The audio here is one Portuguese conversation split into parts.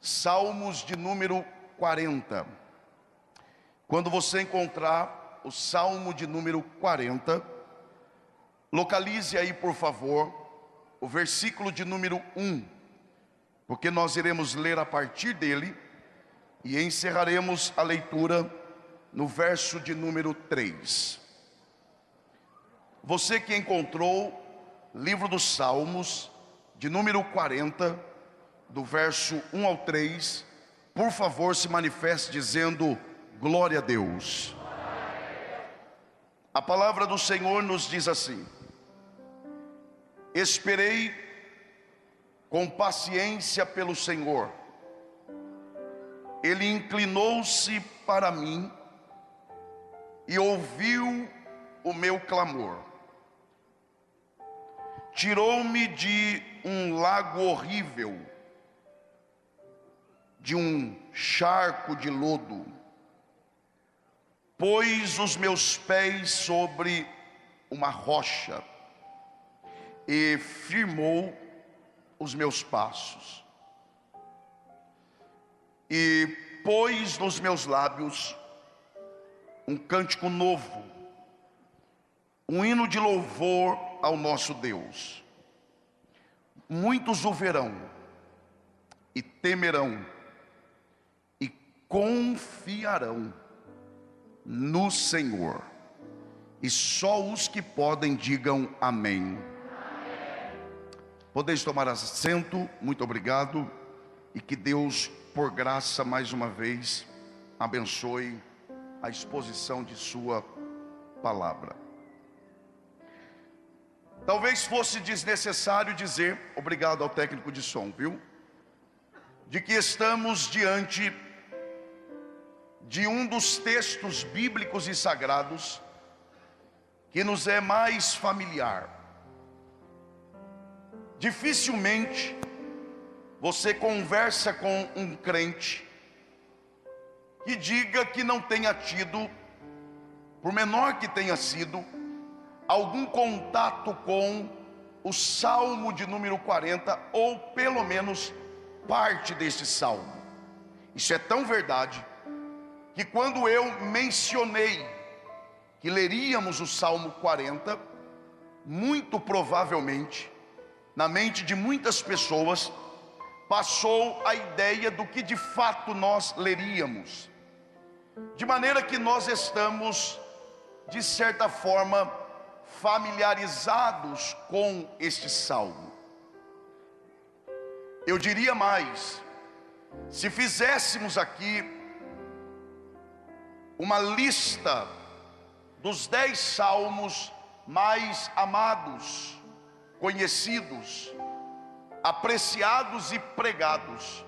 Salmos de número 40. Quando você encontrar o Salmo de número 40, localize aí, por favor, o versículo de número 1, porque nós iremos ler a partir dele e encerraremos a leitura no verso de número 3. Você que encontrou livro dos Salmos de número 40, do verso 1 ao 3, por favor se manifeste dizendo glória a Deus. A palavra do Senhor nos diz assim: esperei com paciência pelo Senhor, Ele inclinou-se para mim e ouviu o meu clamor. Tirou-me de um lago horrível, de um charco de lodo, pôs os meus pés sobre uma rocha e firmou os meus passos, e pôs nos meus lábios um cântico novo, um hino de louvor ao nosso Deus. Muitos o verão e temerão e confiarão no Senhor, e só os que podem digam amém. Podeis tomar assento, muito obrigado, e que Deus, por graça, mais uma vez, abençoe a exposição de sua palavra. Talvez fosse desnecessário dizer, obrigado ao técnico de som, viu? De que estamos diante de um dos textos bíblicos e sagrados que nos é mais familiar. Dificilmente você conversa com um crente que diga que não tenha tido, por menor que tenha sido, algum contato com o Salmo de número 40, ou pelo menos parte desse salmo. Isso é tão verdade que quando eu mencionei que leríamos o Salmo 40, muito provavelmente na mente de muitas pessoas passou a ideia do que de fato nós leríamos, de maneira que nós estamos, de certa forma, familiarizados com este salmo. Eu diria mais: se fizéssemos aqui uma lista dos 10 salmos mais amados, conhecidos, apreciados e pregados,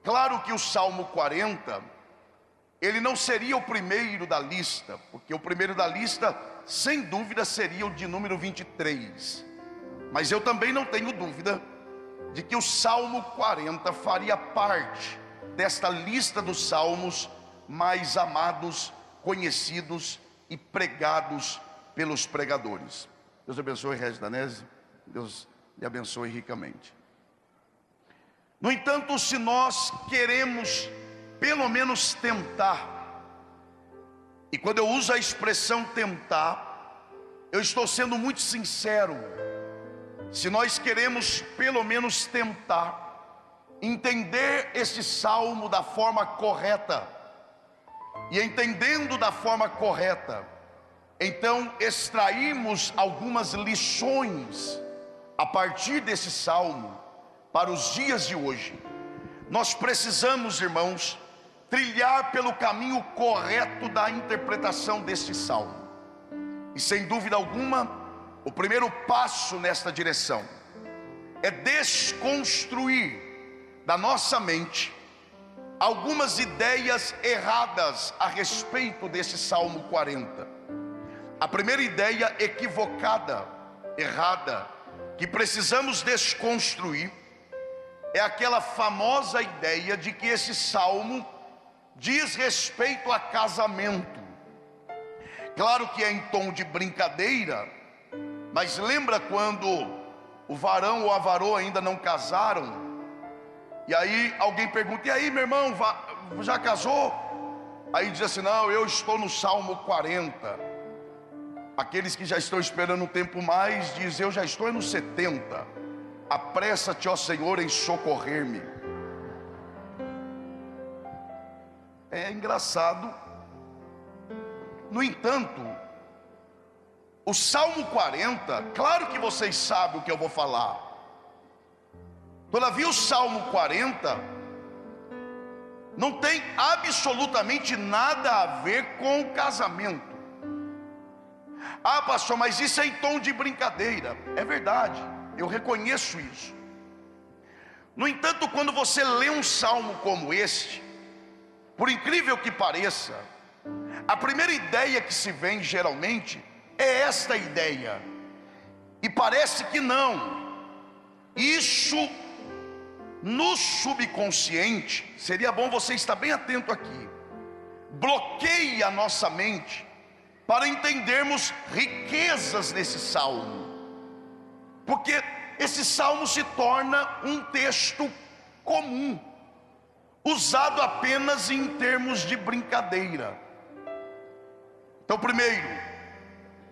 claro que o Salmo 40, ele não seria o primeiro da lista, porque o primeiro da lista, sem dúvida, seria o de número 23. Mas eu também não tenho dúvida de que o Salmo 40 faria parte desta lista dos salmos mais amados, conhecidos e pregados pelos pregadores. Deus abençoe, Regis Danese, Deus lhe abençoe ricamente. No entanto, se nós queremos pelo menos tentar, e quando eu uso a expressão tentar, eu estou sendo muito sincero, se nós queremos pelo menos tentar entender este salmo da forma correta, e entendendo da forma correta, então extraímos algumas lições a partir desse salmo para os dias de hoje, nós precisamos, irmãos, trilhar pelo caminho correto da interpretação deste salmo. E sem dúvida alguma, o primeiro passo nesta direção é desconstruir da nossa mente algumas ideias erradas a respeito desse Salmo 40. A primeira ideia equivocada, errada, que precisamos desconstruir, é aquela famosa ideia de que esse salmo diz respeito a casamento. Claro que é em tom de brincadeira, mas lembra quando o varão ou a varoa ainda não casaram, E aí alguém pergunta: e aí, meu irmão, já casou? Aí diz assim: não, eu estou no Salmo 40. Aqueles que já estão esperando um tempo mais dizem: eu já estou no 70. Apressa-te, ó Senhor, em socorrer-me. É engraçado. No entanto, o Salmo 40, claro que vocês sabem o que eu vou falar. Todavia o Salmo 40 não tem absolutamente nada a ver com o casamento. Ah, pastor, mas isso é em tom de brincadeira. É verdade, eu reconheço isso. No entanto, quando você lê um salmo como este, por incrível que pareça, a primeira ideia que se vem geralmente é esta ideia. E parece que não. Isso no subconsciente, seria bom você estar bem atento aqui, bloqueia a nossa mente para entendermos riquezas nesse salmo. Porque esse salmo se torna um texto comum, usado apenas em termos de brincadeira. Então, primeiro,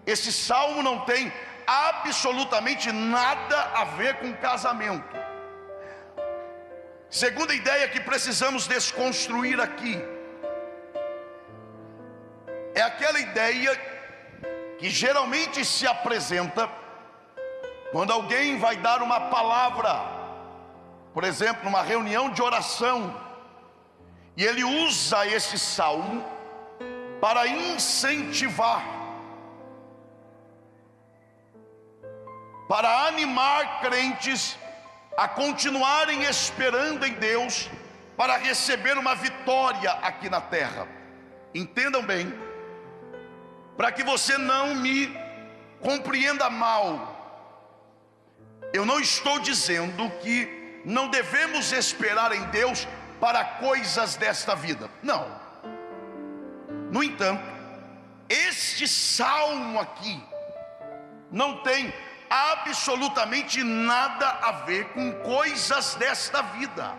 esse salmo não tem absolutamente nada a ver com casamento. Segunda ideia que precisamos desconstruir aqui é aquela ideia que geralmente se apresenta quando alguém vai dar uma palavra, por exemplo, numa reunião de oração, e ele usa esse salmo para incentivar, para animar crentes a continuarem esperando em Deus para receber uma vitória aqui na terra. Entendam bem, para que você não me compreenda mal, eu não estou dizendo que não devemos esperar em Deus para coisas desta vida, não. No entanto, este salmo aqui não tem absolutamente nada a ver com coisas desta vida.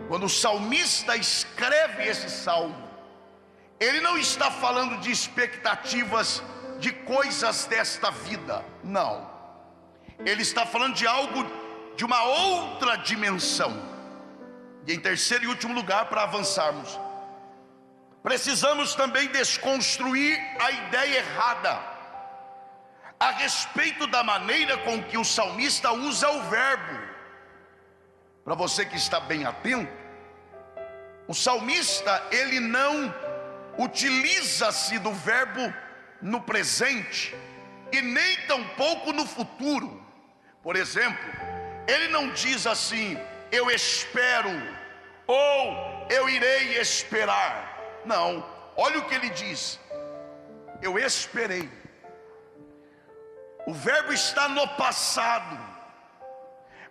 Quando o salmista escreve esse salmo, ele não está falando de expectativas de coisas desta vida, não. Ele está falando de algo, de uma outra dimensão. E em terceiro e último lugar, para avançarmos, precisamos também desconstruir a ideia errada a respeito da maneira com que o salmista usa o verbo. Para você que está bem atento, o salmista, ele não utiliza-se do verbo no presente e nem tampouco no futuro. Por exemplo, ele não diz assim: eu espero, ou eu irei esperar. Não, olha o que ele diz: eu esperei. O verbo está no passado.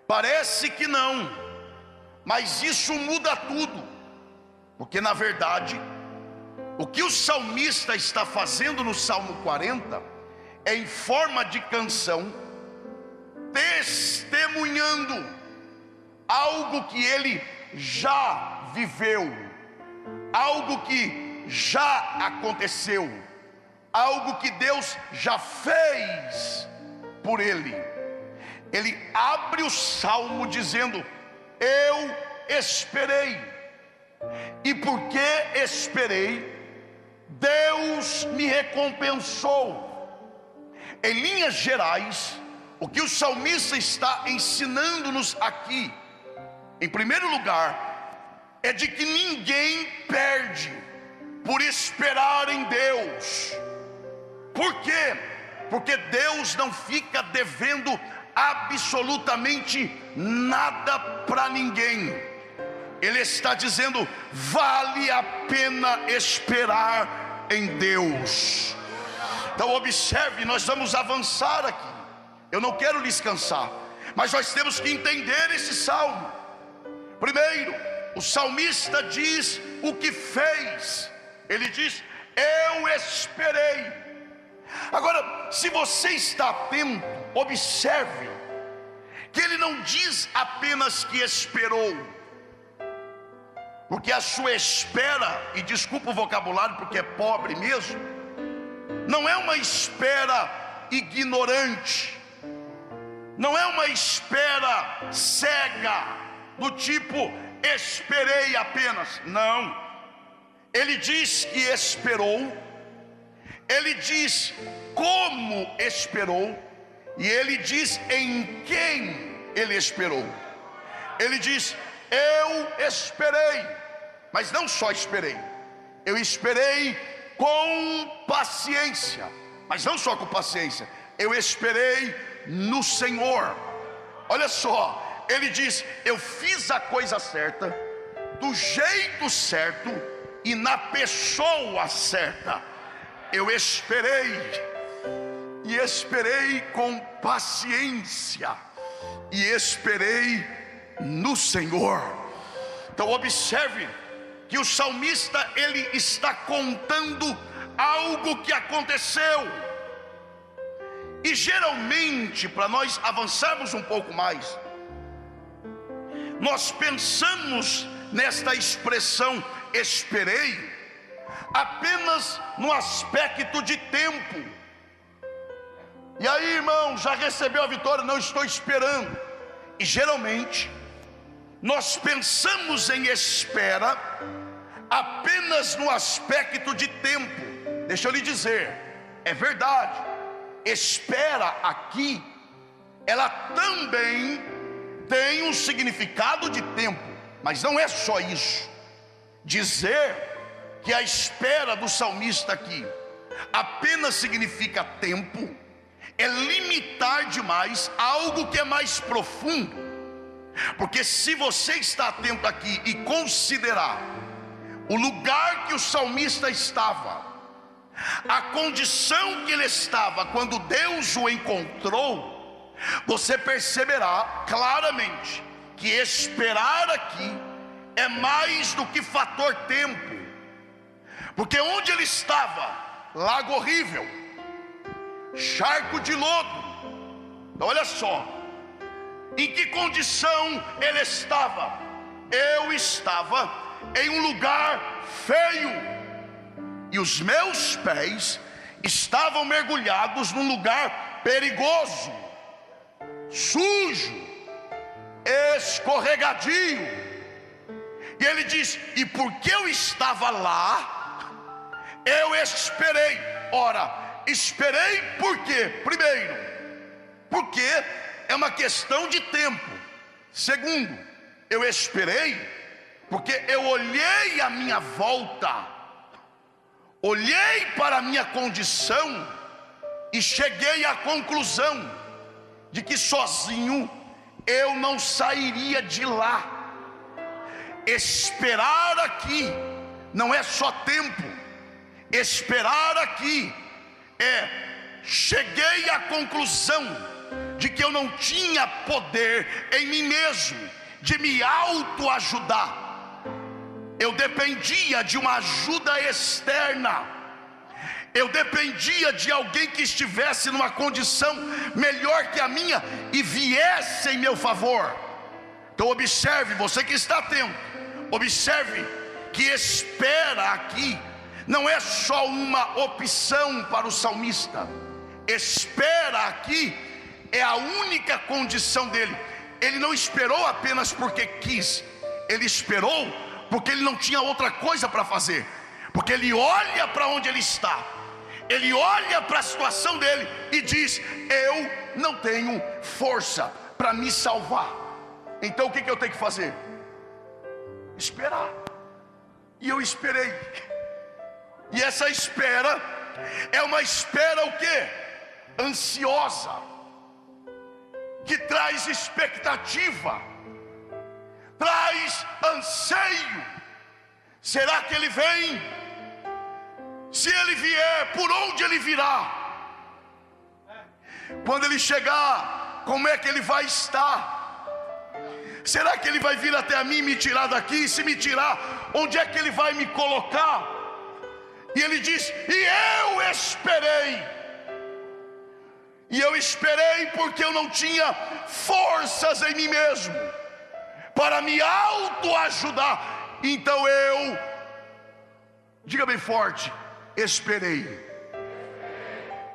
Parece que não, mas isso muda tudo. Porque na verdade, o que o salmista está fazendo no Salmo 40 é em forma de canção, testemunhando algo que ele já viveu, algo que já aconteceu, algo que Deus já fez por ele. Ele abre o salmo dizendo: eu esperei, e porque esperei, Deus me recompensou. Em linhas gerais, o que o salmista está ensinando-nos aqui, em primeiro lugar, é de que ninguém perde por esperar em Deus. Por quê? Porque Deus não fica devendo absolutamente nada para ninguém. Ele está dizendo: vale a pena esperar em Deus. Então observe, nós vamos avançar aqui. Eu não quero lhes cansar, mas nós temos que entender esse salmo. Primeiro, o salmista diz o que fez. Ele diz: eu esperei. Agora, se você está atento, observe que ele não diz apenas que esperou, porque a sua espera, e desculpa o vocabulário porque é pobre mesmo, não é uma espera ignorante, não é uma espera cega, do tipo esperei apenas. Não, ele diz que esperou, ele diz como esperou, e ele diz em quem ele esperou. Ele diz: eu esperei, mas não só esperei, eu esperei com paciência, mas não só com paciência, eu esperei no Senhor. Olha só, ele diz: eu fiz a coisa certa, do jeito certo e na pessoa certa. Eu esperei, e esperei com paciência, e esperei no Senhor. Então observe que o salmista, ele está contando algo que aconteceu. E geralmente, para nós avançarmos um pouco mais, nós pensamos nesta expressão esperei apenas no aspecto de tempo. E aí, irmão, já recebeu a vitória? Não, estou esperando. E geralmente nós pensamos em espera apenas no aspecto de tempo. Deixa eu lhe dizer, é verdade, espera aqui, ela também tem um significado de tempo, mas não é só isso. Dizer que a espera do salmista aqui apenas significa tempo é limitar demais algo que é mais profundo. Porque se você está atento aqui e considerar o lugar que o salmista estava, a condição que ele estava quando Deus o encontrou, você perceberá claramente que esperar aqui é mais do que fator tempo. Porque onde ele estava, lago horrível, charco de lodo. Então olha só, em que condição ele estava? Eu estava em um lugar feio, e os meus pés estavam mergulhados num lugar perigoso, sujo, escorregadio. E ele diz: e porque eu estava lá, eu esperei. Ora, esperei por quê? Primeiro, porque é uma questão de tempo. Segundo, eu esperei porque eu olhei à minha volta, olhei para a minha condição e cheguei à conclusão de que sozinho eu não sairia de lá. Esperar aqui não é só tempo. Esperar aqui cheguei à conclusão de que eu não tinha poder em mim mesmo de me autoajudar. Eu dependia de uma ajuda externa. Eu dependia de alguém que estivesse numa condição melhor que a minha e viesse em meu favor. Então observe, você que está atento, observe que espera aqui não é só uma opção para o salmista. Espera aqui é a única condição dele. Ele não esperou apenas porque quis, ele esperou porque ele não tinha outra coisa para fazer. Porque ele olha para onde ele está, ele olha para a situação dele e diz: eu não tenho força para me salvar. Então o que eu tenho que fazer? Esperar. E eu esperei. E essa espera é uma espera o quê? Ansiosa, que traz expectativa, traz anseio. Será que ele vem? Se ele vier, por onde ele virá? Quando ele chegar, como é que ele vai estar? Será que ele vai vir até a mim e me tirar daqui? Se me tirar, onde é que ele vai me colocar? E ele diz: e eu esperei. E eu esperei porque eu não tinha forças em mim mesmo para me autoajudar. Então eu, diga bem forte, esperei.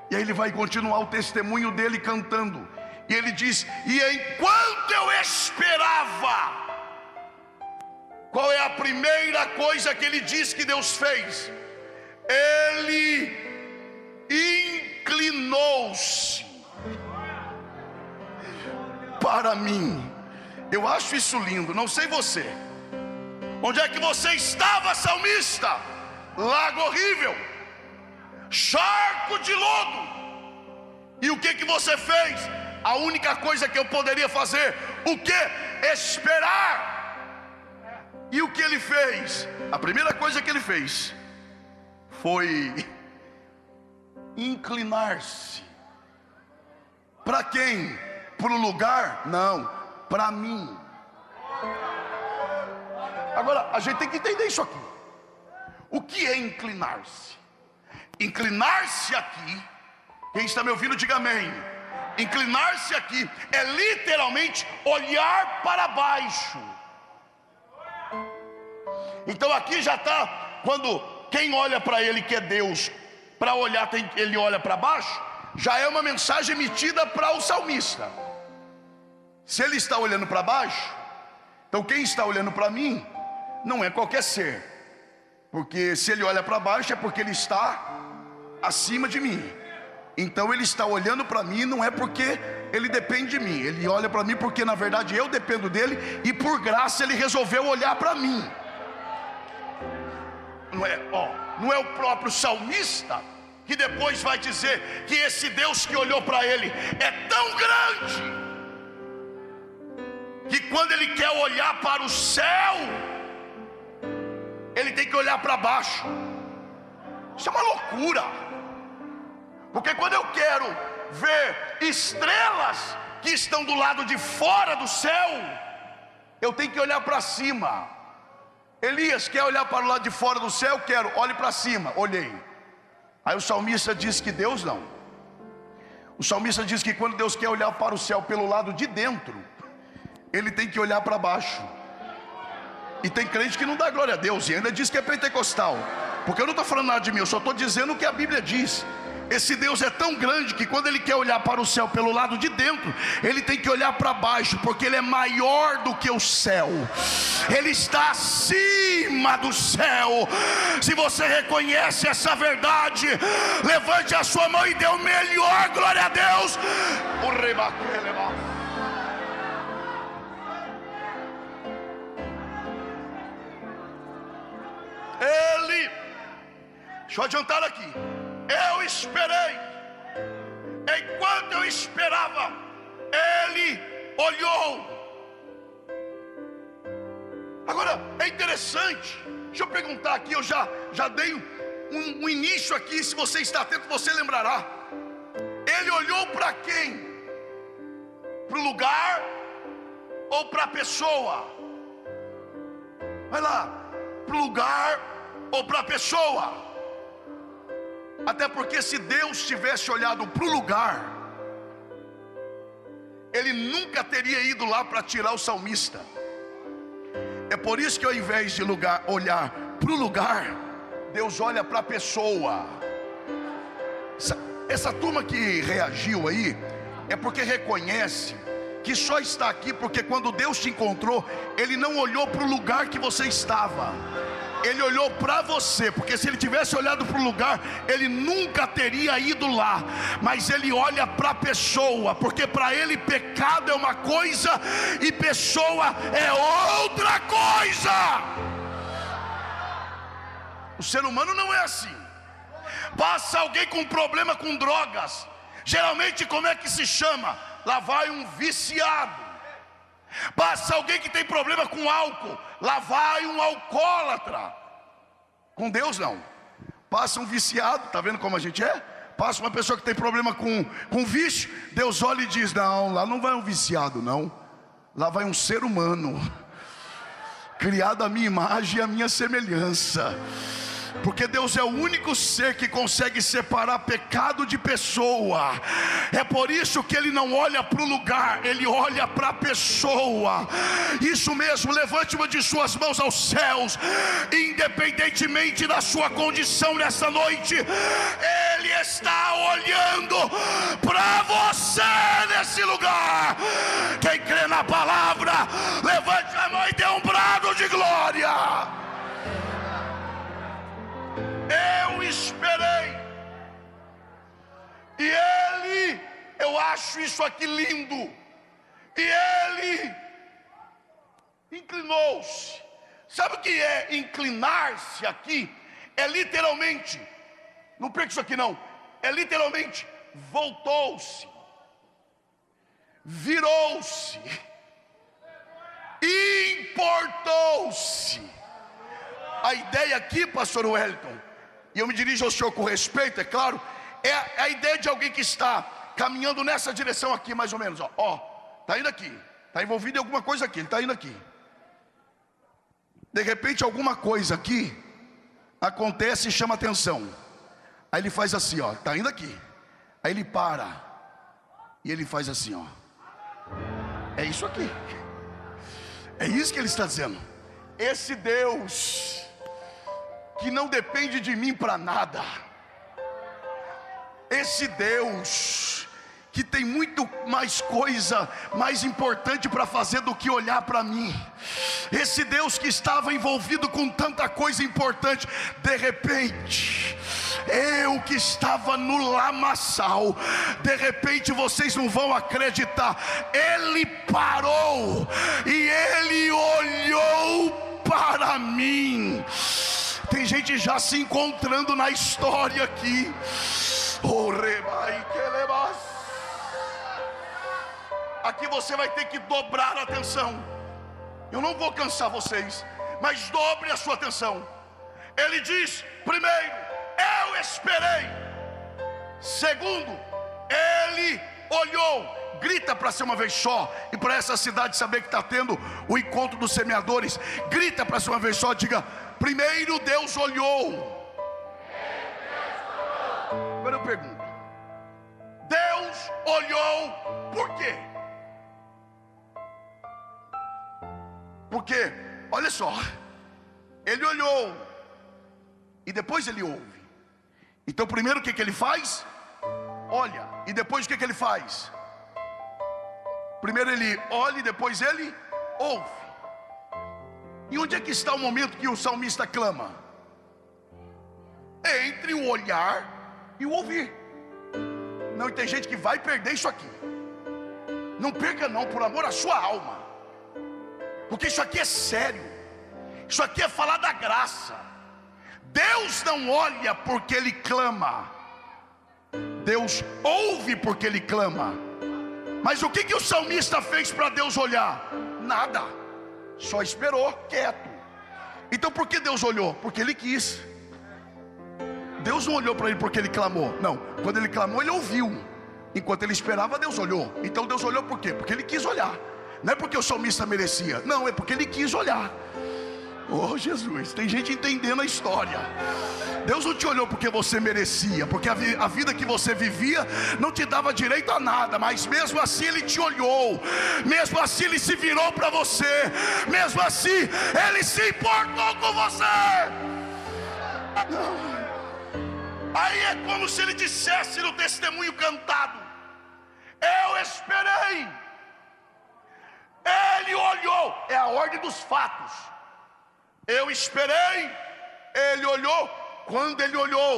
E aí ele vai continuar o testemunho dele cantando. E ele diz: e enquanto eu esperava, qual é a primeira coisa que ele diz que Deus fez? Ele inclinou-se para mim. Eu acho isso lindo, não sei você. Onde é que você estava, salmista? Lago horrível, charco de lodo. E o que que você fez? A única coisa que eu poderia fazer, o que? Esperar. E o que ele fez? A primeira coisa que ele fez foi inclinar-se. Para quem? Para o lugar? Não, para mim. Agora, a gente tem que entender isso aqui. O que é inclinar-se? Inclinar-se aqui, quem está me ouvindo, diga amém. Inclinar-se aqui é literalmente olhar para baixo. Então aqui já está, quando quem olha para ele, que é Deus, para olhar, ele olha para baixo, já é uma mensagem emitida para o salmista. Se ele está olhando para baixo, então quem está olhando para mim não é qualquer ser, porque se ele olha para baixo é porque ele está acima de mim. Então ele está olhando para mim, não é porque ele depende de mim, ele olha para mim porque na verdade eu dependo dele, e por graça ele resolveu olhar para mim. Não é o próprio salmista que depois vai dizer que esse Deus que olhou para ele é tão grande que quando ele quer olhar para o céu, ele tem que olhar para baixo. Isso é uma loucura, porque quando eu quero ver estrelas que estão do lado de fora do céu, eu tenho que olhar para cima. Elias quer olhar para o lado de fora do céu? Quero, olhe para cima, olhei. Aí o salmista diz que Deus não. O salmista diz que quando Deus quer olhar para o céu pelo lado de dentro, ele tem que olhar para baixo. E tem crente que não dá glória a Deus e ainda diz que é pentecostal. Porque eu não estou falando nada de mim, eu só estou dizendo o que a Bíblia diz. Esse Deus é tão grande que quando ele quer olhar para o céu pelo lado de dentro, ele tem que olhar para baixo, porque ele é maior do que o céu. Ele está acima do céu. Se você reconhece essa verdade, levante a sua mão e dê o melhor glória a Deus. Deixa eu adiantar aqui. Eu esperei. Enquanto eu esperava, ele olhou. Agora é interessante. Deixa eu perguntar aqui. Eu já dei um início aqui. Se você está atento, você lembrará. Ele olhou para quem? Para o lugar ou para a pessoa? Vai lá. Para o lugar ou para a pessoa? Até porque se Deus tivesse olhado para o lugar, ele nunca teria ido lá para tirar o salmista. É por isso que ao invés de olhar para o lugar, Deus olha para a pessoa. Essa turma que reagiu aí é porque reconhece que só está aqui porque quando Deus te encontrou, ele não olhou para o lugar que você estava, ele olhou para você. Porque se ele tivesse olhado para o lugar, ele nunca teria ido lá. Mas ele olha para a pessoa, porque para ele pecado é uma coisa e pessoa é outra coisa. O ser humano não é assim. Passa alguém com problema com drogas, geralmente como é que se chama? Lá vai um viciado. Passa alguém que tem problema com álcool, lá vai um alcoólatra. Com Deus não. Passa um viciado, está vendo como a gente é? Passa uma pessoa que tem problema com vício, Deus olha e diz: não, lá não vai um viciado não, lá vai um ser humano, criado à minha imagem e à minha semelhança. porque Deus é o único ser que consegue separar pecado de pessoa. É por isso que Ele não olha para o lugar, Ele olha para a pessoa. Isso mesmo, levante uma de suas mãos aos céus, independentemente da sua condição nessa noite, Ele está olhando para você nesse lugar. Quem crê na palavra, levante a mão e dê um brado de glória. Eu esperei, e Ele, eu acho isso aqui lindo, e Ele inclinou-se. Sabe o que é inclinar-se aqui? É literalmente, não perca isso aqui não, é literalmente voltou-se, virou-se, importou-se. A ideia aqui, pastor Wellington, e eu me dirijo ao senhor com respeito, é claro, é a ideia de alguém que está caminhando nessa direção aqui, mais ou menos, ó, tá indo aqui, tá envolvido em alguma coisa aqui, ele tá indo aqui. De repente alguma coisa aqui acontece e chama atenção. Aí ele faz assim, ó, tá indo aqui. Aí ele para e ele faz assim, ó. É isso aqui. É isso que ele está dizendo. Esse Deus que não depende de mim para nada, esse Deus que tem muito mais coisa mais importante para fazer do que olhar para mim, esse Deus que estava envolvido com tanta coisa importante, de repente, eu que estava no lamaçal, de repente vocês não vão acreditar, Ele parou e Ele olhou para mim. Tem gente já se encontrando na história aqui. Aqui você vai ter que dobrar a atenção. Eu não vou cansar vocês, mas dobre a sua atenção. Ele diz: primeiro, eu esperei. Segundo, Ele olhou. Grita para ser uma vez só, e para essa cidade saber que está tendo o encontro dos semeadores. Grita para ser uma vez só, diga: primeiro Deus olhou. Agora eu pergunto: Deus olhou por quê? Porque, olha só, Ele olhou e depois Ele ouve. Então primeiro o que Ele faz? Olha. E depois o que Ele faz? Primeiro Ele olha e depois Ele ouve. E onde é que está o momento que o salmista clama? É entre o olhar e o ouvir. Não, e tem gente que vai perder isso aqui. Não perca não, por amor à sua alma, porque isso aqui é sério. Isso aqui é falar da graça. Deus não olha porque Ele clama, Deus ouve porque Ele clama. Mas o que o salmista fez para Deus olhar? Nada, só esperou quieto. Então por que Deus olhou? Porque Ele quis. Deus não olhou para ele porque ele clamou. Não, quando ele clamou, ele ouviu. Enquanto ele esperava, Deus olhou. Então Deus olhou por quê? Porque ele quis olhar. Não é porque o salmista merecia, não, é porque ele quis olhar. Oh Jesus, tem gente entendendo a história. Deus não te olhou porque você merecia, porque a vida que você vivia não te dava direito a nada, mas mesmo assim Ele te olhou, mesmo assim Ele se virou para você, mesmo assim Ele se importou com você. Aí é como se Ele dissesse no testemunho cantado: eu esperei, Ele olhou. É a ordem dos fatos. Eu esperei, Ele olhou. Quando Ele olhou,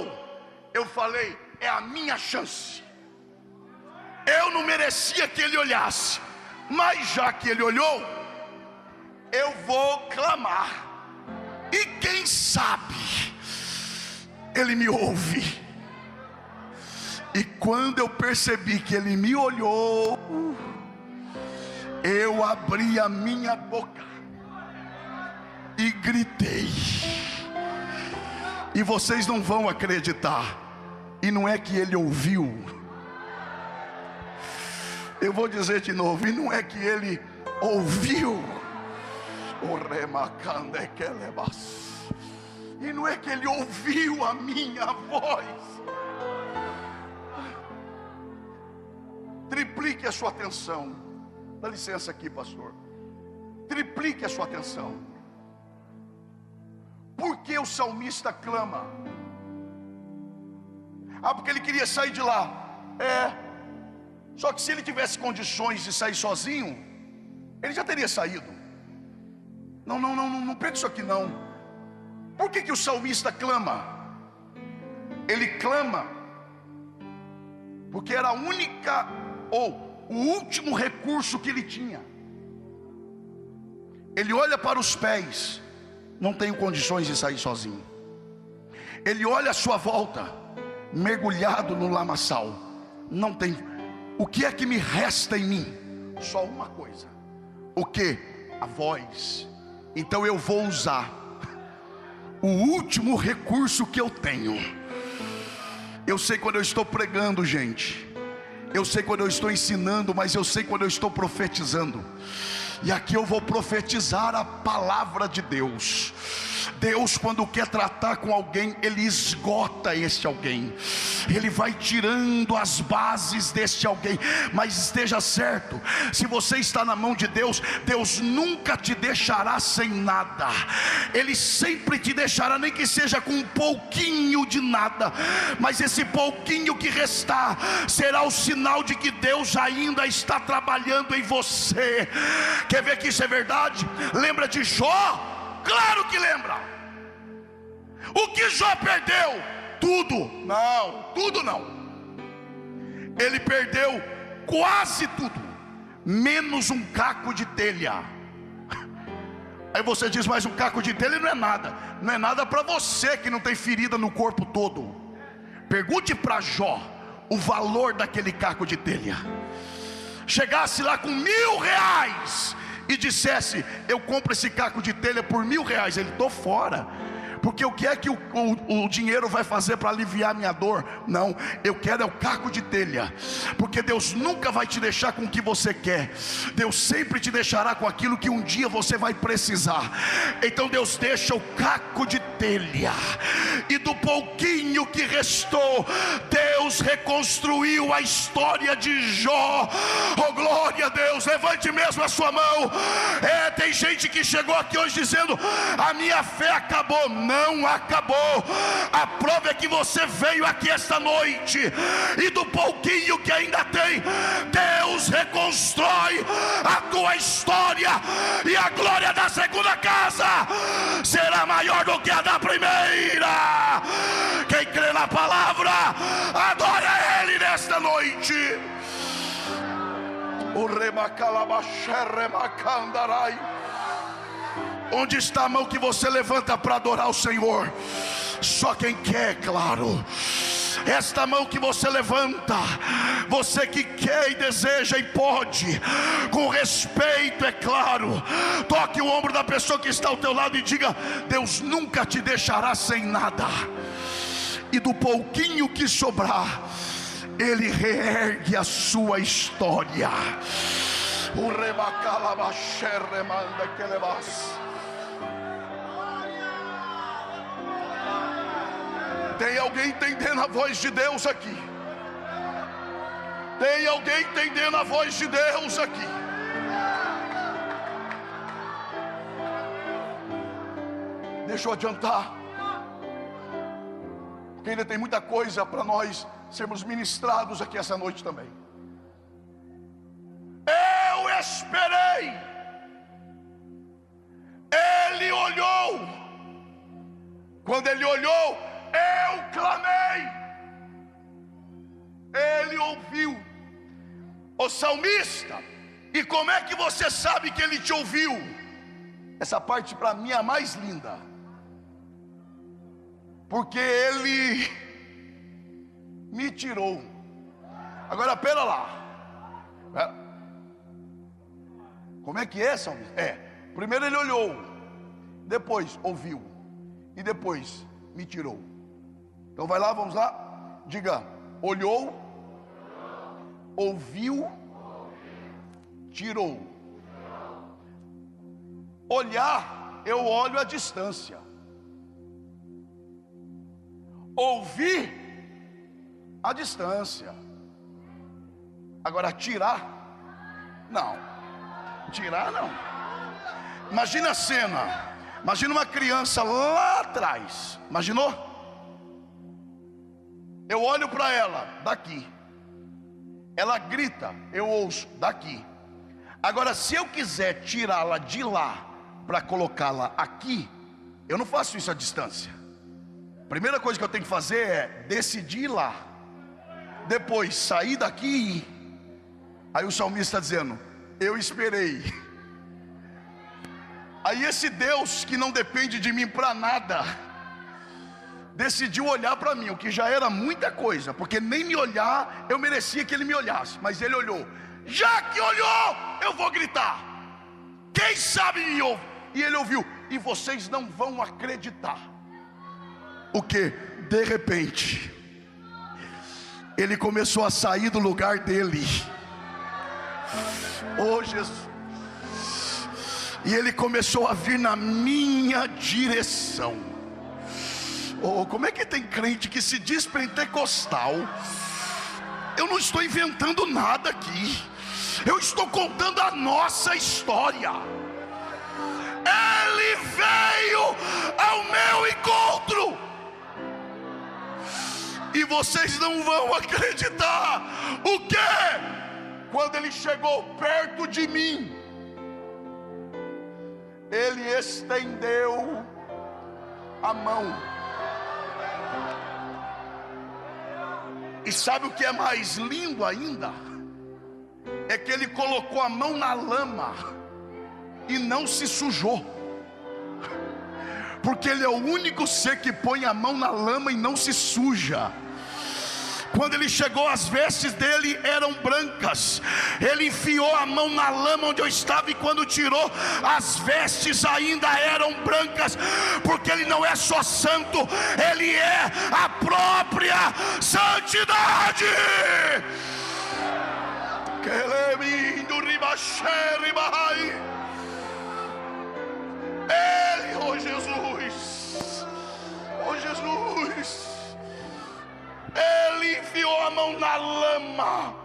eu falei: é a minha chance. Eu não merecia que Ele olhasse, mas já que Ele olhou, eu vou clamar. E quem sabe Ele me ouve. E quando eu percebi que Ele me olhou, eu abri a minha boca e gritei. E vocês não vão acreditar. E não é que Ele ouviu. Eu vou dizer de novo. E não é que Ele ouviu. E não é que ele ouviu a minha voz. Triplique a sua atenção. Dá licença aqui, pastor. Triplique a sua atenção. Por que o salmista clama? Porque ele queria sair de lá. Só que se ele tivesse condições de sair sozinho, ele já teria saído. Não perca isso aqui não. Por que o salmista clama? Ele clama porque era a única, ou o último recurso que ele tinha. Ele olha para os pés, não tenho condições de sair sozinho. Ele olha à sua volta, mergulhado no lamaçal, não tem. O que é que me resta em mim? Só uma coisa. O que? A voz. Então eu vou usar o último recurso que eu tenho. Eu sei quando eu estou pregando, gente. Eu sei quando eu estou ensinando, mas eu sei quando eu estou profetizando. E aqui eu vou profetizar a palavra de Deus. Deus, quando quer tratar com alguém, Ele esgota este alguém. Ele vai tirando as bases deste alguém. Mas esteja certo, se você está na mão de Deus, Deus nunca te deixará sem nada. Ele sempre te deixará, nem que seja com um pouquinho de nada. Mas esse pouquinho que restar será o sinal de que Deus ainda está trabalhando em você. Quer ver que isso é verdade? Lembra de Jó? Claro que lembra. O que Jó perdeu? Tudo. Não, tudo não. Ele perdeu quase tudo, menos um caco de telha. Aí você diz, mas um caco de telha não é nada. Não é nada para você que não tem ferida no corpo todo. Pergunte para Jó o valor daquele caco de telha. Chegasse lá com R$1.000 e dissesse, eu compro esse caco de telha por R$1.000, ele, tô fora. Porque o que é que o dinheiro vai fazer para aliviar minha dor? Não, eu quero é o caco de telha. Porque Deus nunca vai te deixar com o que você quer. Deus sempre te deixará com aquilo que um dia você vai precisar. Então Deus deixa o caco de telha. E do pouquinho que restou, Deus reconstruiu a história de Jó. Oh, glória a Deus. Levante mesmo a sua mão. Tem gente que chegou aqui hoje dizendo, a minha fé acabou. Não acabou. A prova é que você veio aqui esta noite, e do pouquinho que ainda tem, Deus reconstrói a tua história, e a glória da segunda casa será maior do que a da primeira. Quem crê na palavra, adora Ele nesta noite. O remacalabaxerremacandarai. Onde está a mão que você levanta para adorar o Senhor? Só quem quer, claro. Esta mão que você levanta, você que quer e deseja e pode, com respeito, é claro, toque o ombro da pessoa que está ao teu lado e diga, Deus nunca te deixará sem nada. E do pouquinho que sobrar, Ele reergue a sua história. O remacalabaxerremanda que levas. Tem alguém entendendo a voz de Deus aqui? Tem alguém entendendo a voz de Deus aqui? Deixa eu adiantar, porque ainda tem muita coisa para nós sermos ministrados aqui essa noite também. Eu esperei, Ele olhou. Quando Ele olhou, eu clamei, Ele ouviu. O salmista, e como é que você sabe que Ele te ouviu? Essa parte para mim é a mais linda, porque Ele me tirou. Agora pera lá, como é que é, salmista? Primeiro Ele olhou, depois ouviu, e depois me tirou. Então vai lá, vamos lá. Diga, olhou, ouviu, tirou. Olhar, eu olho à distância. ouvir à distância. Agora tirar, não. Tirar não. Imagina a cena. Imagina uma criança lá atrás. Imaginou? Eu olho para ela daqui. Ela grita, eu ouço daqui. Agora, se eu quiser tirá-la de lá para colocá-la aqui, eu não faço isso à distância. A primeira coisa que eu tenho que fazer é decidir ir lá, depois sair daqui e ir. Aí o salmista está dizendo: eu esperei. Aí esse Deus que não depende de mim para nada, decidiu olhar para mim, o que já era muita coisa, porque nem me olhar eu merecia que ele me olhasse, mas ele olhou. Já que olhou, eu vou gritar. Quem sabe me ouve. E ele ouviu. E vocês não vão acreditar. O que? De repente, ele começou a sair do lugar dele. Oh Jesus. E ele começou a vir na minha direção. Oh, como é que tem crente que se diz pentecostal? Eu não estou inventando nada aqui. Eu estou contando a nossa história. Ele veio ao meu encontro. E vocês não vão acreditar. O que? Quando ele chegou perto de mim, ele estendeu a mão. E sabe o que é mais lindo ainda? É que ele colocou a mão na lama e não se sujou. Porque ele é o único ser que põe a mão na lama e não se suja. Quando ele chegou, as vestes dele eram brancas. Ele enfiou a mão na lama onde eu estava, e quando tirou, as vestes ainda eram brancas. Porque ele não é só santo, ele é a própria santidade. Ele, oh Jesus, oh Jesus, ele enfiou a mão na lama.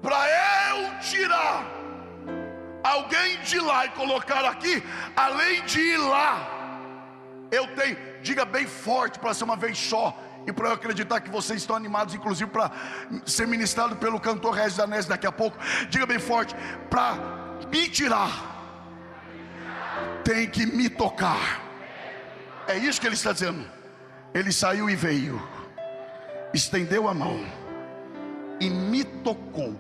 Para eu tirar alguém de lá e colocar aqui, além de ir lá, eu tenho, diga bem forte para ser uma vez só, e para eu acreditar que vocês estão animados, inclusive para ser ministrado pelo cantor Regis Danese daqui a pouco. Diga bem forte: para me tirar, tem que me tocar. É isso que ele está dizendo. Ele saiu e veio, estendeu a mão e me tocou.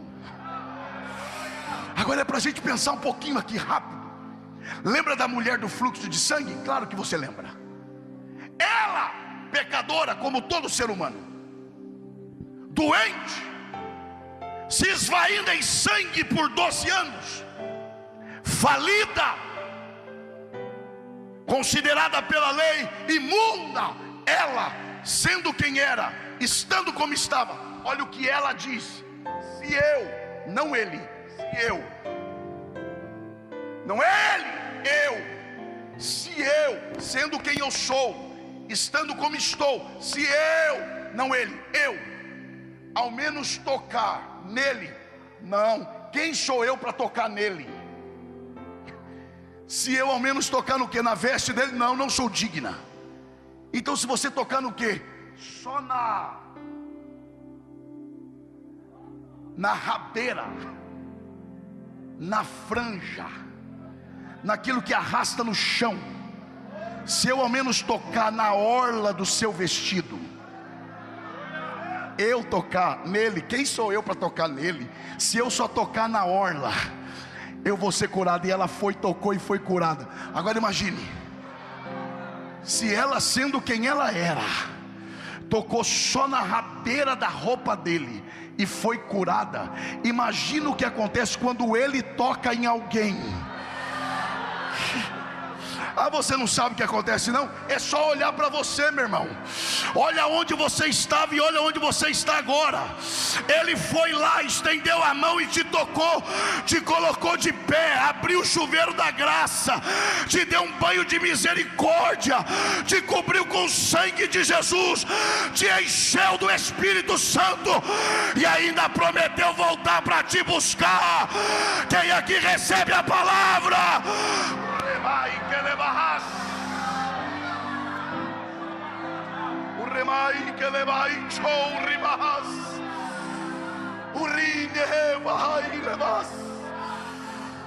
Agora é para a gente pensar um pouquinho aqui rápido. Lembra da mulher do fluxo de sangue? Claro que você lembra. Ela, pecadora como todo ser humano, doente, se esvaindo em sangue por 12 anos, falida, considerada pela lei imunda, ela, sendo quem era, estando como estava, olha o que ela diz: se eu, não ele, se eu, não é ele, eu, se eu, sendo quem eu sou, estando como estou, se eu, não ele, eu, ao menos tocar nele, não, quem sou eu para tocar nele? Se eu ao menos tocar no que? Na veste dele? Não, não sou digna. Então se você tocar no que? Só na rabeira, na franja, naquilo que arrasta no chão, se eu ao menos tocar na orla do seu vestido, eu tocar nele, quem sou eu para tocar nele? Se eu só tocar na orla, eu vou ser curado. E ela foi, tocou e foi curada. Agora imagine, se ela, sendo quem ela era, tocou só na rabeira da roupa dele e foi curada. Imagina o que acontece quando ele toca em alguém. Ah, você não sabe o que acontece não? É só olhar para você, meu irmão. Olha onde você estava e olha onde você está agora. Ele foi lá, estendeu a mão e te tocou, te colocou de pé, abriu o chuveiro da graça, te deu um banho de misericórdia, te cobriu com o sangue de Jesus, te encheu do Espírito Santo e ainda prometeu voltar para te buscar. Quem aqui recebe a palavra?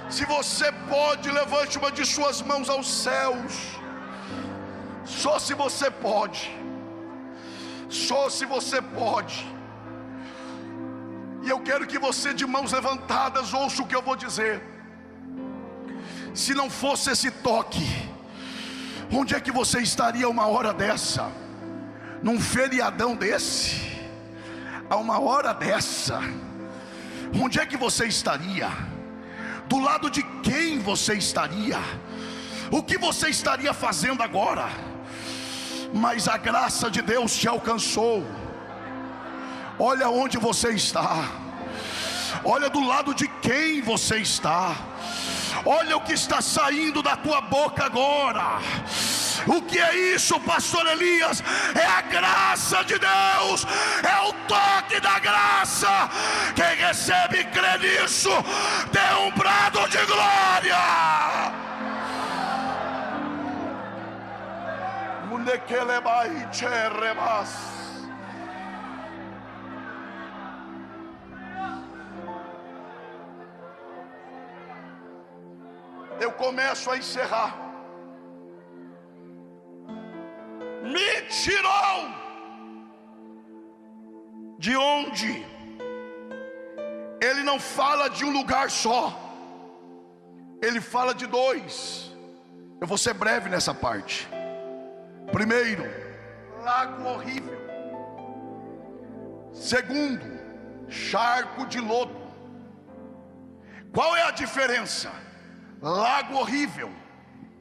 Se você pode, levante uma de suas mãos aos céus. Só se você pode. Só se você pode. E eu quero que você, de mãos levantadas, ouça o que eu vou dizer. Se não fosse esse toque, onde é que você estaria uma hora dessa? Num feriadão desse? A uma hora dessa? Onde é que você estaria? Do lado de quem você estaria? O que você estaria fazendo agora? Mas a graça de Deus te alcançou. Olha onde você está. Olha do lado de quem você está. Olha o que está saindo da tua boca agora. O que é isso, pastor Elias? É a graça de Deus, é o toque da graça. Quem recebe e crê nisso, dê um brado de glória. Eu começo a encerrar. Me tirou de onde? Ele não fala de um lugar só, ele fala de dois. Eu vou ser breve nessa parte. Primeiro, lago horrível. Segundo, charco de lodo. Qual é a diferença? Lago horrível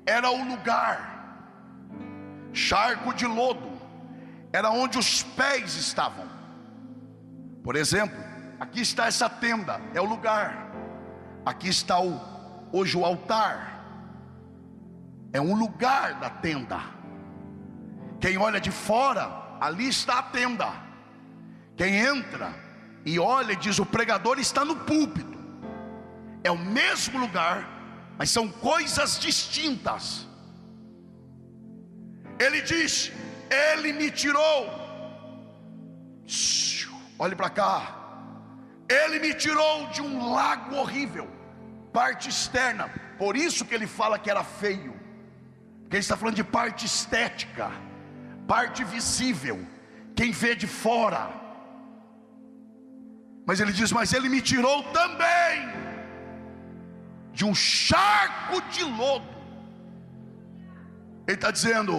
era o lugar, charco de lodo era onde os pés estavam. Por exemplo, aqui está essa tenda, é o lugar. Aqui está hoje o altar, é um lugar da tenda. Quem olha de fora, ali está a tenda. Quem entra e olha e diz: o pregador está no púlpito. É o mesmo lugar, mas são coisas distintas. Ele diz: ele me tirou. Olhe para cá. Ele me tirou de um lago horrível, parte externa. Por isso que ele fala que era feio, porque ele está falando de parte estética, parte visível, quem vê de fora. Mas ele diz: mas ele me tirou também de um charco de lodo. Ele está dizendo: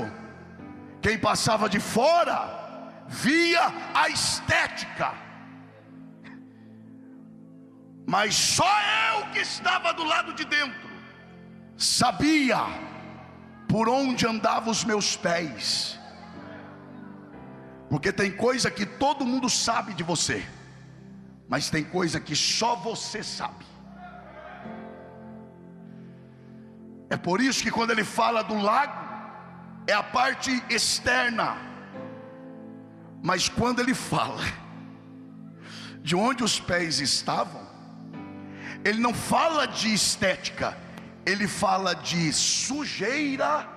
quem passava de fora via a estética, mas só eu que estava do lado de dentro sabia por onde andavam os meus pés. Porque tem coisa que todo mundo sabe de você, mas tem coisa que só você sabe. É por isso que quando ele fala do lago, é a parte externa. Mas quando ele fala de onde os pés estavam, ele não fala de estética, ele fala de sujeira,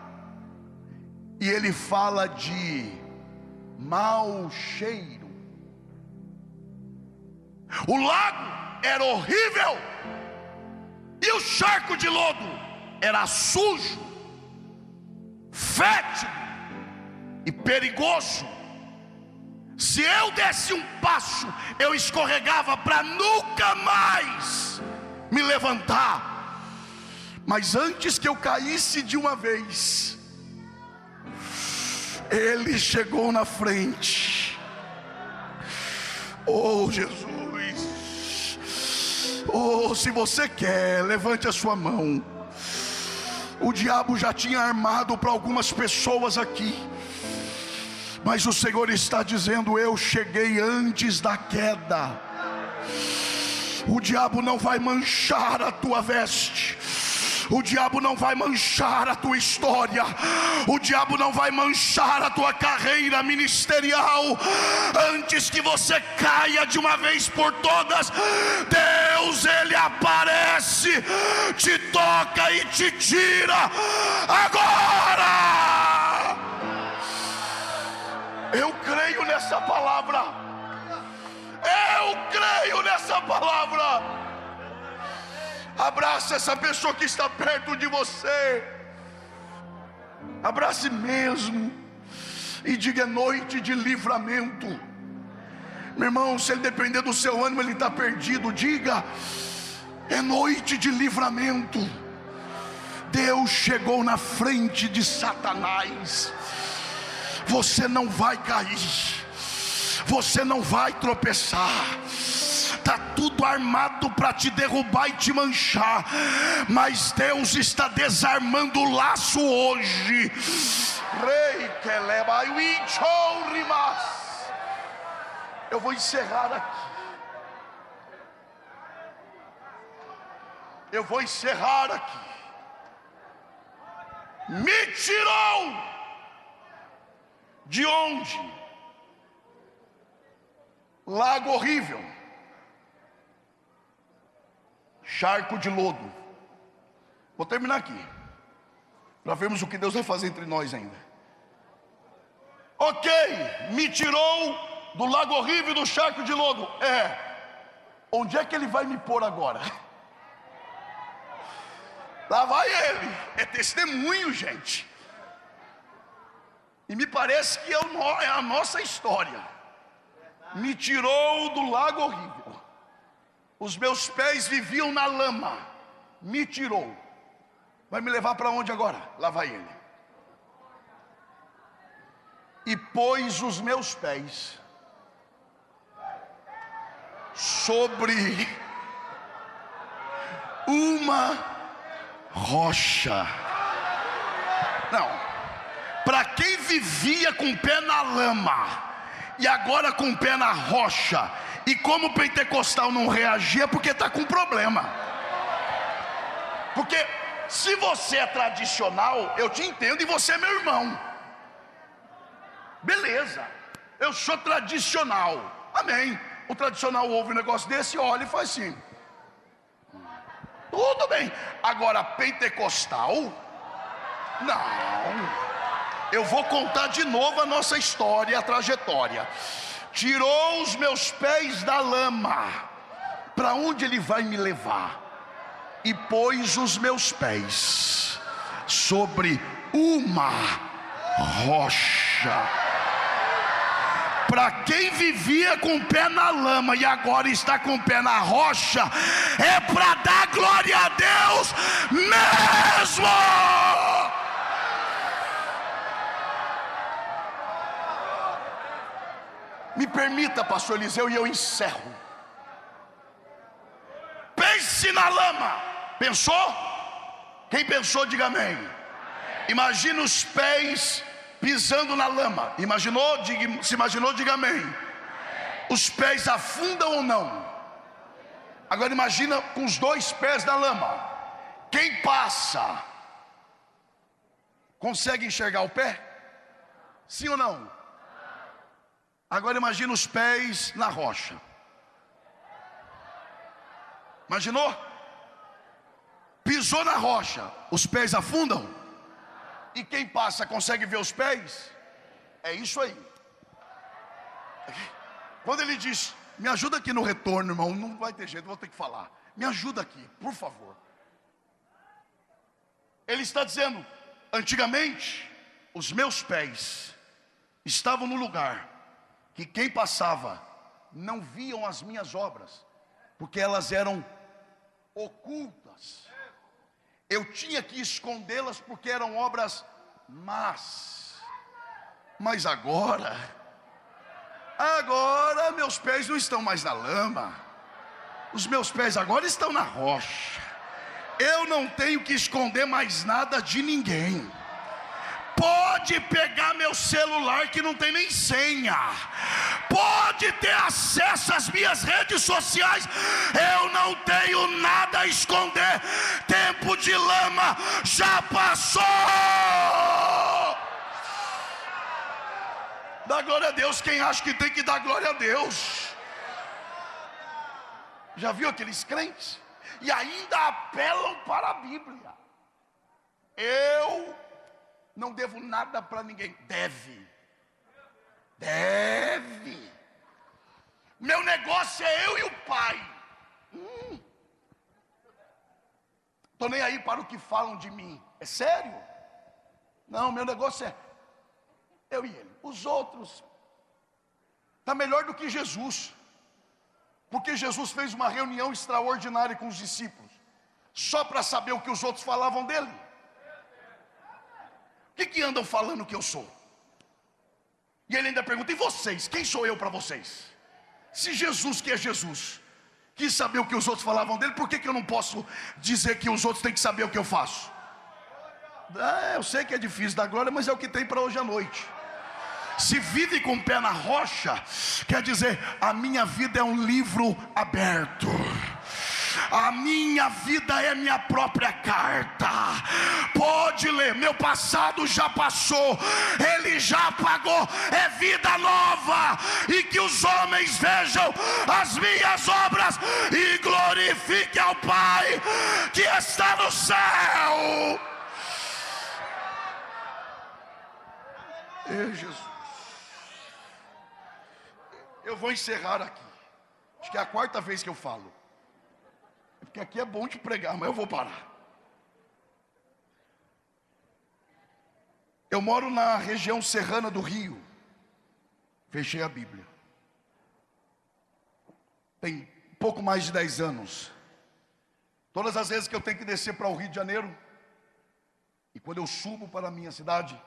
e ele fala de mau cheiro. O lago era horrível, e o charco de lodo era sujo, fétido e perigoso. Se eu desse um passo, eu escorregava para nunca mais me levantar. Mas antes que eu caísse de uma vez, ele chegou na frente. Oh Jesus, oh, se você quer, levante a sua mão. O diabo já tinha armado para algumas pessoas aqui. Mas o Senhor está dizendo: eu cheguei antes da queda. O diabo não vai manchar a tua veste. O diabo não vai manchar a tua história. O diabo não vai manchar a tua carreira ministerial. Antes que você caia de uma vez por todas, Deus, Ele aparece, te toca e te tira agora. Eu creio nessa palavra. Eu creio nessa palavra. Abraça essa pessoa que está perto de você. Abrace mesmo. E diga: é noite de livramento. Meu irmão, se ele depender do seu ânimo, ele está perdido. Diga: é noite de livramento. Deus chegou na frente de Satanás. Você não vai cair. Você não vai tropeçar. Está tudo armado para te derrubar e te manchar, mas Deus está desarmando o laço hoje. Eu vou encerrar aqui. Eu vou encerrar aqui. Me tirou de onde? Lago horrível, charco de lodo. Vou terminar aqui, para vermos o que Deus vai fazer entre nós ainda. Ok, me tirou do lago horrível, do charco de lodo. Onde é que Ele vai me pôr agora? Lá vai Ele. É testemunho, gente. E me parece que é a nossa história. Me tirou do lago horrível. Os meus pés viviam na lama. Me tirou. Vai me levar para onde agora? Lá vai Ele. E pôs os meus pés sobre uma rocha. Não. Para quem vivia com o pé na lama e agora com o pé na rocha, e como o pentecostal não reagia, porque está com problema. Porque se você é tradicional, eu te entendo, e você é meu irmão. Beleza, eu sou tradicional, amém. O tradicional ouve um negócio desse, olha e faz assim. Tudo bem. Agora pentecostal, não. Eu vou contar de novo a nossa história, a trajetória. Tirou os meus pés da lama. Para onde Ele vai me levar? E pôs os meus pés sobre uma rocha. Para quem vivia com o pé na lama e agora está com o pé na rocha, é para dar glória a Deus mesmo. Me permita, pastor Eliseu, e eu encerro. Pense na lama. Pensou? Quem pensou, diga amém. Imagina os pés pisando na lama. Imaginou? Se imaginou, diga amém. Os pés afundam ou não? Agora imagina com os dois pés na lama. Quem passa consegue enxergar o pé? Sim ou não? Agora imagina os pés na rocha. Imaginou? Pisou na rocha, os pés afundam? E quem passa consegue ver os pés? É isso aí. Quando ele diz: me ajuda aqui no retorno, irmão, não vai ter jeito, vou ter que falar. Me ajuda aqui, por favor. Ele está dizendo: antigamente os meus pés estavam no lugar que quem passava não viam as minhas obras, porque elas eram ocultas. Eu tinha que escondê-las porque eram obras más. Mas agora meus pés não estão mais na lama. Os meus pés agora estão na rocha. Eu não tenho que esconder mais nada de ninguém. pode pegar meu celular que não tem nem senha, pode ter acesso às minhas redes sociais, eu não tenho nada a esconder. Tempo de lama já passou. Dá glória a Deus quem acha que tem que dar glória a Deus. Já viu aqueles crentes? E ainda apelam para a Bíblia. Eu não devo nada para ninguém. Deve. Meu negócio é eu e o Pai. Estou nem aí para o que falam de mim. É sério? Não, meu negócio é eu e ele. Os outros está melhor do que Jesus. Porque Jesus fez uma reunião extraordinária com os discípulos, só para saber o que os outros falavam dele. O que andam falando que eu sou? E ele ainda pergunta: e vocês? Quem sou eu para vocês? Se Jesus, que é Jesus, quis saber o que os outros falavam dele, por que eu não posso dizer que os outros têm que saber o que eu faço? Eu sei que é difícil dar glória, mas é o que tem para hoje à noite. Se vive com o pé na rocha, quer dizer, a minha vida é um livro aberto. A minha vida é minha própria carta. Pode ler, meu passado já passou, ele já pagou, é vida nova. E que os homens vejam as minhas obras e glorifiquem ao Pai que está no céu. Jesus. Eu vou encerrar aqui. Acho que é a quarta vez que eu falo. Porque aqui é bom de pregar, mas eu vou parar. Eu moro na região serrana do Rio. Fechei a Bíblia. Tem pouco mais de 10 anos. Todas as vezes que eu tenho que descer para o Rio de Janeiro, e quando eu subo para a minha cidade,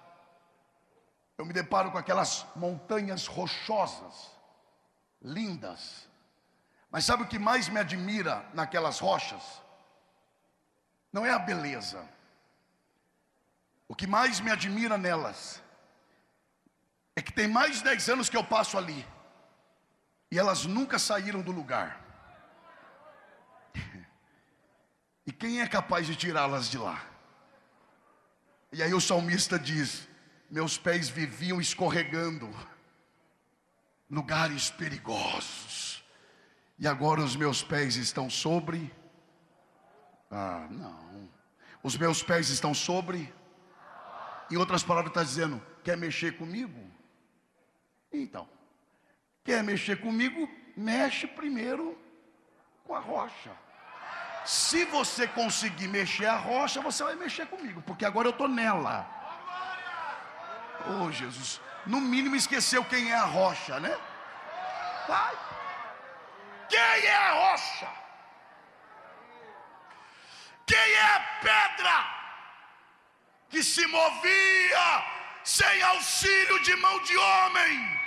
eu me deparo com aquelas montanhas rochosas, lindas. Mas sabe o que mais me admira naquelas rochas? Não é a beleza. O que mais me admira nelas é que tem mais de 10 anos que eu passo ali, e elas nunca saíram do lugar. E quem é capaz de tirá-las de lá? E aí o salmista diz: meus pés viviam escorregando lugares perigosos, e agora os meus pés estão sobre. Não. Os meus pés estão sobre. Em outras palavras, está dizendo: quer mexer comigo? Então, quer mexer comigo? Mexe primeiro com a rocha. Se você conseguir mexer a rocha, você vai mexer comigo, porque agora eu estou nela. Oh Jesus, no mínimo esqueceu quem é a rocha, né? Vai. Quem é a rocha? Quem é a pedra que se movia sem auxílio de mão de homem?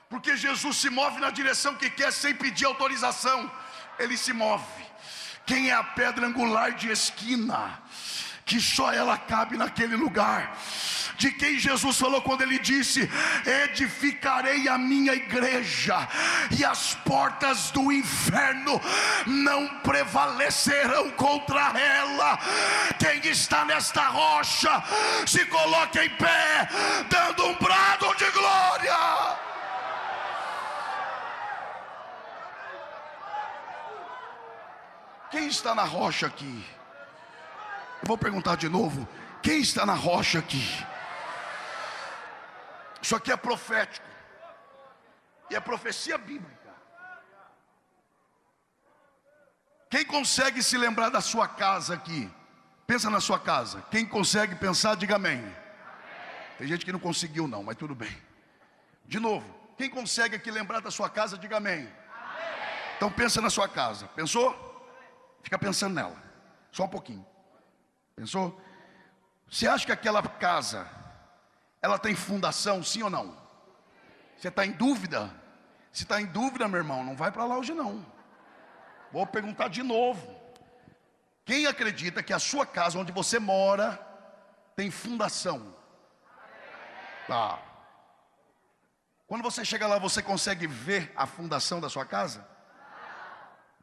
Porque Jesus se move na direção que quer, sem pedir autorização. Ele se move. Quem é a pedra angular de esquina, que só ela cabe naquele lugar? De quem Jesus falou quando ele disse: edificarei a minha igreja, e as portas do inferno não prevalecerão contra ela. Quem está nesta rocha, se coloque em pé, dando um brado de glória. Quem está na rocha aqui? Eu vou perguntar de novo: quem está na rocha aqui? Isso aqui é profético, e é profecia bíblica. Quem consegue se lembrar da sua casa aqui? Pensa na sua casa. Quem consegue pensar, diga amém. Tem gente que não conseguiu não, mas tudo bem. De novo, quem consegue aqui lembrar da sua casa, diga amém. Então pensa na sua casa. Pensou? Fica pensando nela, só um pouquinho. Pensou? Você acha que aquela casa, ela tem fundação, sim ou não? Você está em dúvida? Se está em dúvida, meu irmão, não vai para lá hoje não. Vou perguntar de novo. Quem acredita que a sua casa, onde você mora, tem fundação? Tá. Quando você chega lá, você consegue ver a fundação da sua casa?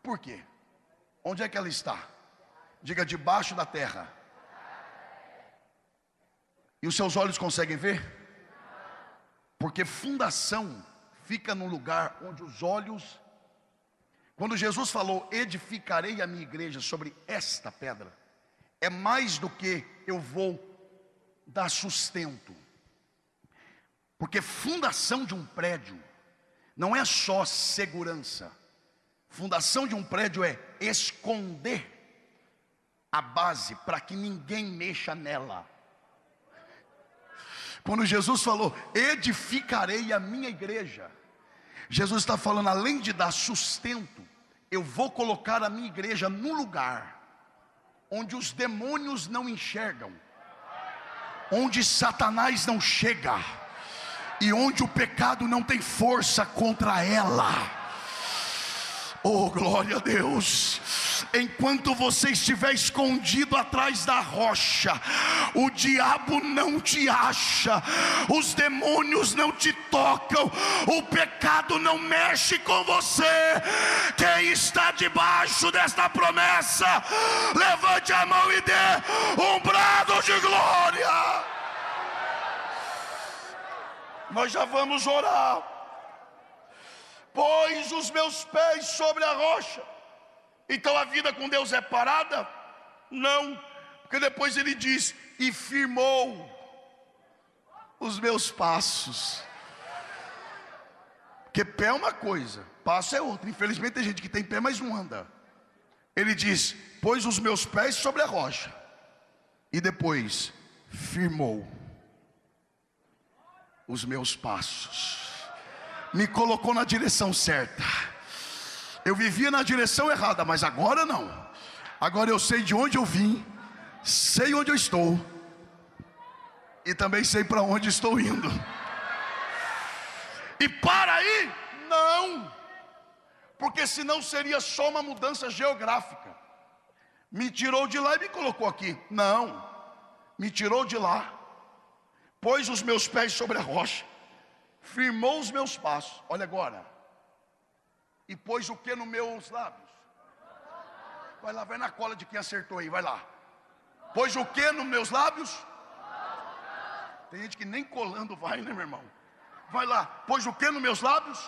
Por quê? Onde é que ela está? Diga: debaixo da terra. E os seus olhos conseguem ver? Porque fundação fica no lugar onde os olhos... Quando Jesus falou: edificarei a minha igreja sobre esta pedra, é mais do que eu vou dar sustento. Porque fundação de um prédio não é só segurança. Fundação de um prédio é esconder a base para que ninguém mexa nela. Quando Jesus falou: edificarei a minha igreja, Jesus está falando, além de dar sustento, eu vou colocar a minha igreja no lugar onde os demônios não enxergam, onde Satanás não chega, e onde o pecado não tem força contra ela. Oh, glória a Deus! Enquanto você estiver escondido atrás da rocha, o diabo não te acha, os demônios não te tocam, o pecado não mexe com você. Quem está debaixo desta promessa, levante a mão e dê um brado de glória. Nós já vamos orar. Pôs os meus pés sobre a rocha. Então a vida com Deus é parada? Não, porque depois ele diz: e firmou os meus passos. Porque pé é uma coisa, passo é outra. Infelizmente tem gente que tem pé, mas não anda. Ele diz: pôs os meus pés sobre a rocha, e depois firmou os meus passos, me colocou na direção certa. Eu vivia na direção errada, mas agora não. Agora eu sei de onde eu vim, sei onde eu estou, e também sei para onde estou indo. E para aí, não, porque senão seria só uma mudança geográfica. Me tirou de lá e me colocou aqui. Não, me tirou de lá, pôs os meus pés sobre a rocha, firmou os meus passos. Olha agora. E pôs o que nos meus lábios? Vai lá, vai na cola de quem acertou aí, vai lá. Pôs o que nos meus lábios? Tem gente que nem colando vai, né, meu irmão? Vai lá, pôs o que nos meus lábios?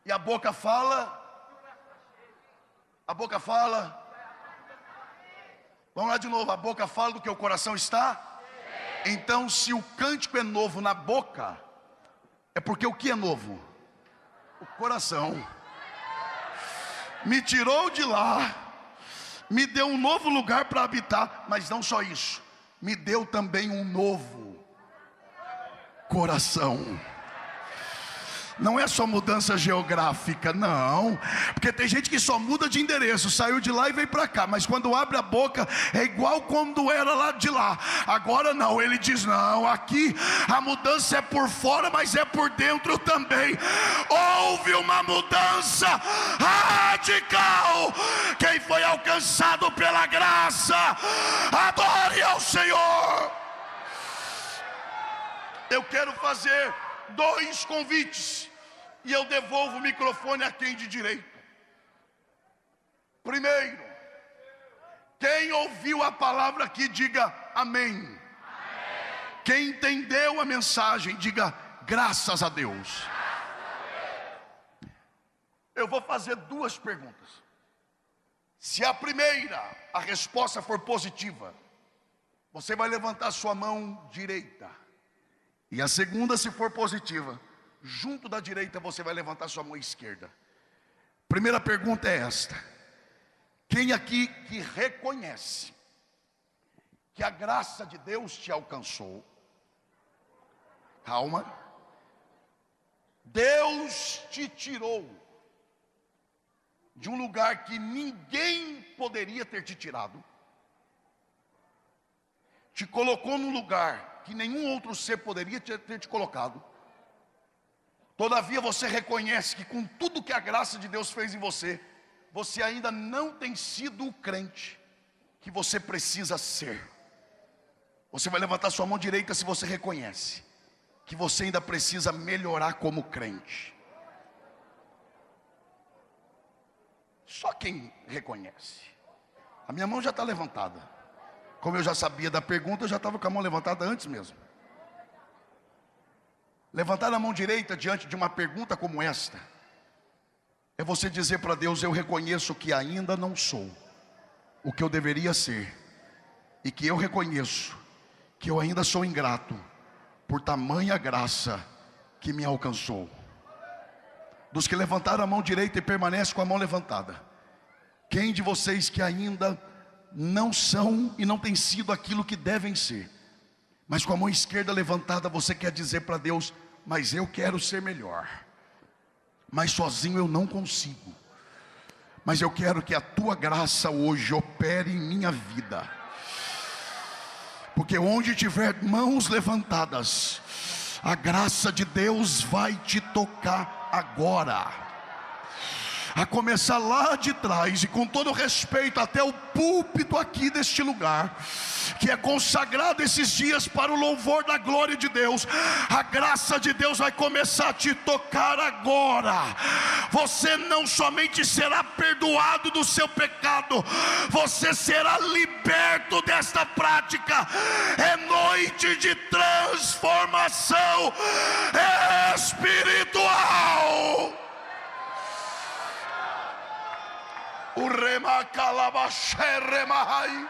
E a boca fala? A boca fala? Vamos lá de novo, a boca fala do que o coração está? Então, se o cântico é novo na boca, é porque o que é novo? O coração. Me tirou de lá, me deu um novo lugar para habitar, mas não só isso, me deu também um novo coração. Não é só mudança geográfica, não, porque tem gente que só muda de endereço, saiu de lá e veio para cá, mas quando abre a boca é igual quando era lá de lá. Agora não, ele diz: não, aqui a mudança é por fora, mas é por dentro também. Houve uma mudança radical. Quem foi alcançado pela graça, adore ao Senhor. Eu quero fazer 2 convites, e eu devolvo o microfone a quem de direito. Primeiro, quem ouviu a palavra aqui, diga amém. Amém. Quem entendeu a mensagem, diga graças a Deus. Eu vou fazer 2 perguntas. Se a primeira, a resposta for positiva, você vai levantar sua mão direita. E a segunda, se for positiva, junto da direita você vai levantar sua mão esquerda. Primeira pergunta é esta: quem aqui que reconhece que a graça de Deus te alcançou? Calma. Deus te tirou de um lugar que ninguém poderia ter te tirado, te colocou num lugar que nenhum outro ser poderia ter te colocado. Todavia você reconhece que com tudo que a graça de Deus fez em você, você ainda não tem sido o crente que você precisa ser. Você vai levantar sua mão direita se você reconhece que você ainda precisa melhorar como crente. Só quem reconhece. A minha mão já está levantada. Como eu já sabia da pergunta, eu já estava com a mão levantada antes mesmo. Levantar a mão direita diante de uma pergunta como esta é você dizer para Deus: eu reconheço que ainda não sou o que eu deveria ser, e que eu reconheço que eu ainda sou ingrato por tamanha graça que me alcançou. Dos que levantaram a mão direita e permanecem com a mão levantada, quem de vocês que ainda não são e não têm sido aquilo que devem ser, mas com a mão esquerda levantada, você quer dizer para Deus: mas eu quero ser melhor, mas sozinho eu não consigo, mas eu quero que a tua graça hoje opere em minha vida, porque onde tiver mãos levantadas, a graça de Deus vai te tocar agora. A começar lá de trás, e com todo respeito até o púlpito aqui deste lugar, que é consagrado esses dias para o louvor da glória de Deus. A graça de Deus vai começar a te tocar agora. Você não somente será perdoado do seu pecado, você será liberto desta prática. É noite de transformação espiritual. O rema calabaxé remai,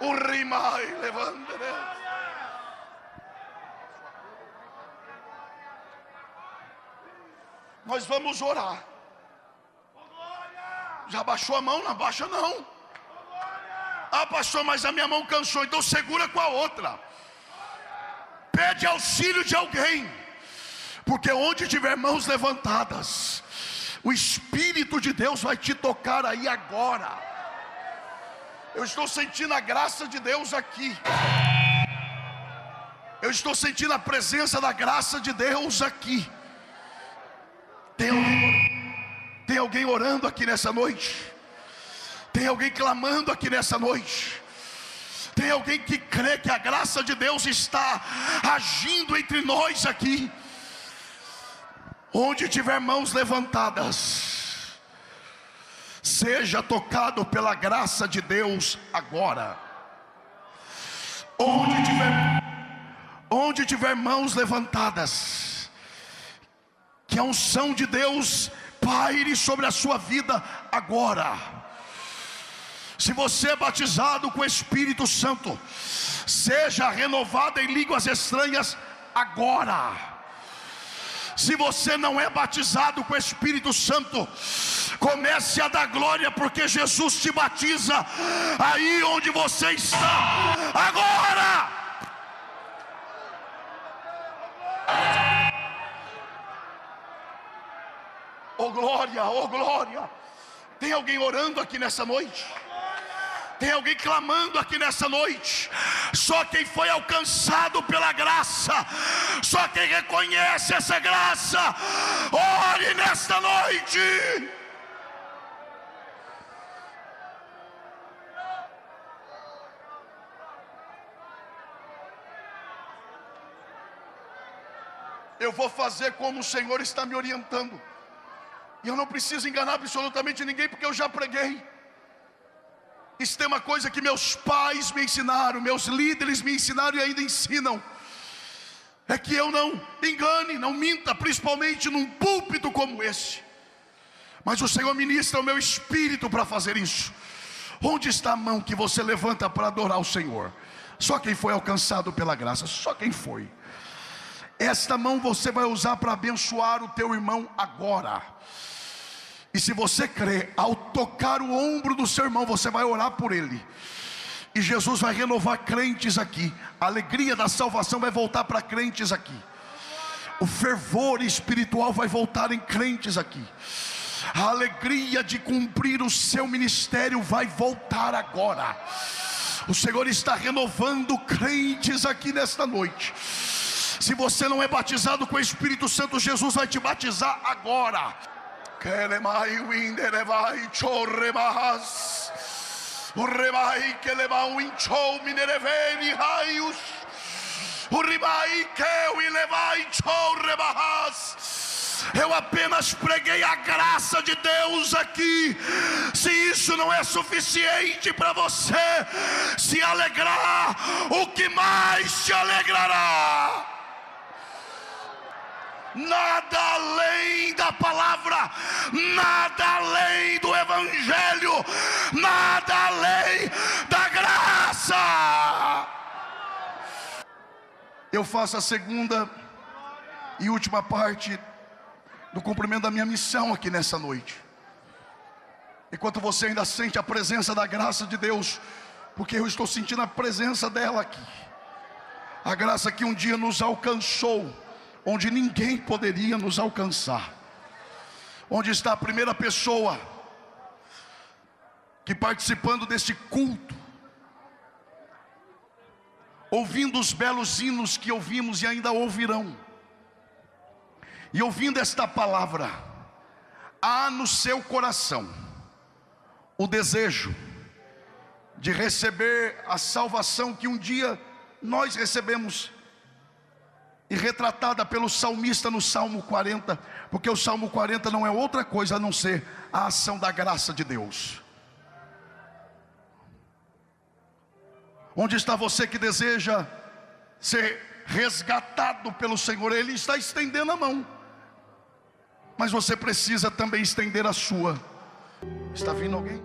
o rimai levanta. Nós vamos orar. Já baixou a mão? Não baixa não. Ah, pastor, mas a minha mão cansou. Então segura com a outra. Pede auxílio de alguém, porque onde tiver mãos levantadas, o Espírito de Deus vai te tocar aí agora. Eu estou sentindo a graça de Deus aqui. Eu estou sentindo a presença da graça de Deus aqui. Tem alguém orando aqui nessa noite. Tem alguém clamando aqui nessa noite. Tem alguém que crê que a graça de Deus está agindo entre nós aqui. Onde tiver mãos levantadas, seja tocado pela graça de Deus agora. Onde tiver mãos levantadas, que a unção de Deus paire sobre a sua vida agora. Se você é batizado com o Espírito Santo, seja renovado em línguas estranhas agora. Se você não é batizado com o Espírito Santo, comece a dar glória, porque Jesus te batiza aí onde você está agora. Oh glória, oh glória. Tem alguém orando aqui nessa noite? Tem alguém clamando aqui nessa noite? Só quem foi alcançado pela graça, só quem reconhece essa graça, ore nesta noite. Eu vou fazer como o Senhor está me orientando, e eu não preciso enganar absolutamente ninguém, porque eu já preguei. Isso tem uma coisa que meus pais me ensinaram, meus líderes me ensinaram e ainda ensinam, é que eu não engane, não minta, principalmente num púlpito como esse. Mas o Senhor ministra o meu espírito para fazer isso. Onde está a mão que você levanta para adorar o Senhor? Só quem foi alcançado pela graça, só quem foi. Esta mão você vai usar para abençoar o teu irmão agora. E se você crê, ao tocar o ombro do seu irmão, você vai orar por ele. E Jesus vai renovar crentes aqui. A alegria da salvação vai voltar para crentes aqui. O fervor espiritual vai voltar em crentes aqui. A alegria de cumprir o seu ministério vai voltar agora. O Senhor está renovando crentes aqui nesta noite. Se você não é batizado com o Espírito Santo, Jesus vai te batizar agora. O rebai que leva o inchou minereveni raios. O ribai que o levai chou rebahas. Eu apenas preguei a graça de Deus aqui. Se isso não é suficiente para você se alegrar, o que mais te alegrará? Nada além da palavra, nada além do evangelho, nada além da graça. Eu faço a segunda e última parte do cumprimento da minha missão aqui nessa noite. Enquanto você ainda sente a presença da graça de Deus, porque eu estou sentindo a presença dela aqui, a graça que um dia nos alcançou, onde ninguém poderia nos alcançar. Onde está a primeira pessoa que, participando deste culto, ouvindo os belos hinos que ouvimos e ainda ouvirão, e ouvindo esta palavra, há no seu coração o desejo de receber a salvação que um dia nós recebemos, e retratada pelo salmista no Salmo 40, porque o Salmo 40 não é outra coisa a não ser a ação da graça de Deus. Onde está você que deseja ser resgatado pelo Senhor? Ele está estendendo a mão, mas você precisa também estender a sua. Está vindo alguém?